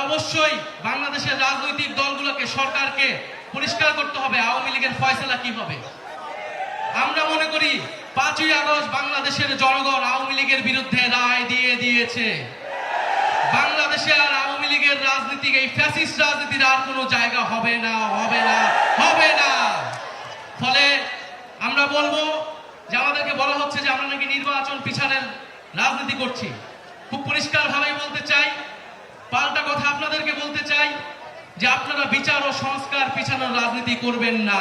অবশ্যই বাংলাদেশের রাজনৈতিক দলগুলোকে সরকারকে পরিষ্কার করতে হবে আওয়ামী লীগের ফয়সালা কি হবে। আমরা মনে করি 5ই আগস্ট বাংলাদেশের জনগণ আওয়ামী লীগের বিরুদ্ধে রায় দিয়ে দিয়েছে। বাংলাদেশে আর আওয়ামী লীগের রাজনীতি, এই ফ্যাসিস্ট রাজনীতির আর কোনো জায়গা হবে না, হবে না, হবে না। ফলে আমরা বলবো যে আমাদেরকে বলা হচ্ছে যে আমরা নাকি নির্বাচন পিছানোর রাজনীতি করছি। খুব পরিষ্কার ভাবে বলতে চাই, পাল্টা কথা আপনাদেরকে বলতে চাই যে আপনারা বিচার ও সংস্কার পিছানোর রাজনীতি করবেন না।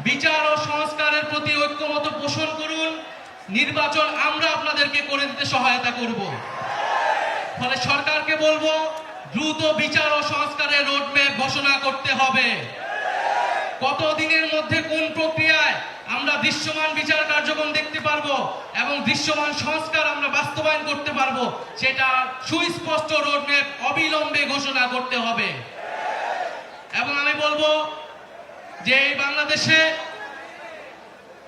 বিচার ও সংস্কারের প্রতি ঐক্যমত পোষণ করুন। নির্বাচন আমরা আপনাদেরকে করে দিতে সহায়তা করব। ফলে সরকারকে বলবো দ্রুত বিচার ও সংস্কারের রোডম্যাপ ঘোষণা করতে হবে। কত দিনের মধ্যে কোন প্রক্রিয়ায় আমরা দৃশ্যমান বিচার কার্যক্রম দেখতে পারবো এবং দৃশ্যমান সংস্কার আমরা বাস্তবায়ন করতে পারবো, সেটা সুস্পষ্ট রোডম্যাপ অবিলম্বে ঘোষণা করতে হবে। এবং আমি বলবো যে এই বাংলাদেশে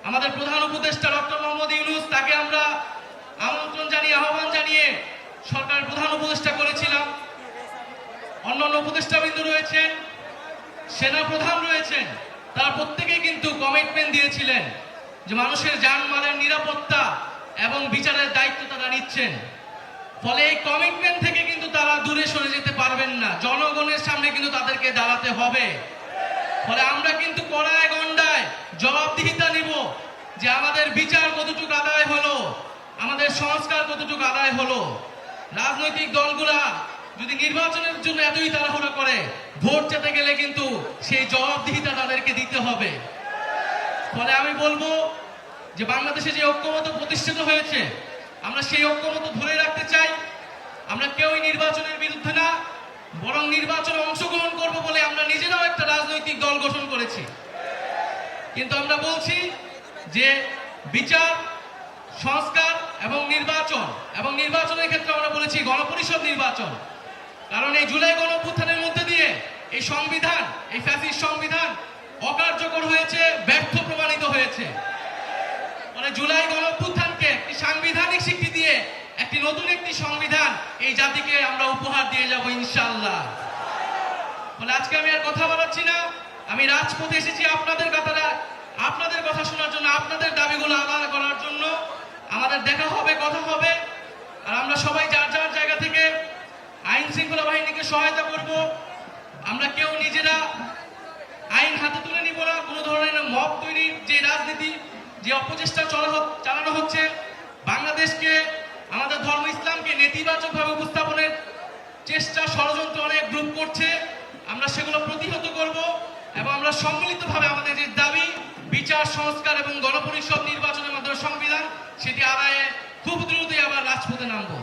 আমাদের প্রধান উপদেষ্টা ডক্টর মোহাম্মদ ইউনূস, তাকে আমরা আমন্ত্রণ জানিয়ে, আহ্বান জানিয়ে সরকারের প্রধান উপদেষ্টা করেছিলাম। অন্যান্য উপদেষ্টাবৃন্দ রয়েছেন, সেনা প্রধান রয়েছেন, তারা প্রত্যেকেই কিন্তু কমিটমেন্ট দিয়েছিলেন যে মানুষের জানমালের নিরাপত্তা এবং বিচারের দায়িত্ব তারা নিচ্ছেন। ফলে এই কমিটমেন্ট থেকে কিন্তু তারা দূরে সরে যেতে পারবেন না। জনগণের সামনে কিন্তু তাদেরকে দাঁড়াতে হবে। ফলে আমরা কিন্তু কড়ায় গন্ডায় জবাবদিহিতা নিব যে আমাদের বিচার কতটুকু আদায় হলো, আমাদের সংস্কার কতটুকু আদায় হলো। রাজনৈতিক দলগুলা যদি নির্বাচনের জন্য এতই তাড়াহুড়ো করে, ভোট যেতে গেলে কিন্তু সেই জবাবদিহিতা তাদেরকে দিতে হবে। ফলে আমি বলবো যে বাংলাদেশে যে ঐক্যমত প্রতিষ্ঠিত হয়েছে, আমরা সেই ঐক্যমত ধরে রাখতে চাই। আমরা কেউই নির্বাচনের বিরুদ্ধে না, বরং নির্বাচনে অংশগ্রহণ করব বলে আমরা নিজেরাও একটা রাজনৈতিক দল গঠন করেছি। কিন্তু আমরা বলছি যে বিচার, সংস্কার এবং নির্বাচনের ক্ষেত্রে আমরা বলেছি গণপরিষদ নির্বাচন। কারণ এই জুলাই গণঅভ্যুত্থানের মধ্যে দিয়ে এই সংবিধান, এই ফ্যাসিস্ট সংবিধান অকার্যকর হয়েছে, ব্যর্থ প্রমাণিত হয়েছে। মানে জুলাই গণঅভ্যুত্থানকে একটি সাংবিধানিক স্বীকৃতি দিয়ে একটি নতুন একটি সংবিধান এই জাতিকে আমরা উপহার দিয়ে যাব ইনশাআল্লাহ। বলে আজকে আমি আর কথা বলাচ্ছি না, আমি রাজপথে এসেছি আপনাদের কথা শোনার জন্য, আপনাদের দাবিগুলো আদায় করার জন্য। আমাদের দেখা হবে, কথা হবে, আর আমরা সবাই যার যার জায়গা থেকে আইন শৃঙ্খলা বাহিনীকে সহায়তা করব। আমরা কেউ নিজেরা আইন হাতে তুলে নিব না। কোনো ধরনের মব তৈরির যে রাজনীতি, যে অপচেষ্টা চালানো হচ্ছে, বাংলাদেশকে, আমাদের ধর্ম ইসলামকে নেতিবাচকভাবে উপস্থাপনের চেষ্টা, ষড়যন্ত্র অনেক গ্রুপ করছে, আমরা সেগুলো প্রতিহত করব। এবং আমরা সম্মিলিতভাবে আমাদের যে দাবি, বিচার, সংস্কার এবং গণপরিষদ নির্বাচনের মাধ্যমে সংবিধান, সেটি আদায়ে খুব দ্রুতই আবার রাজপথে নামবো।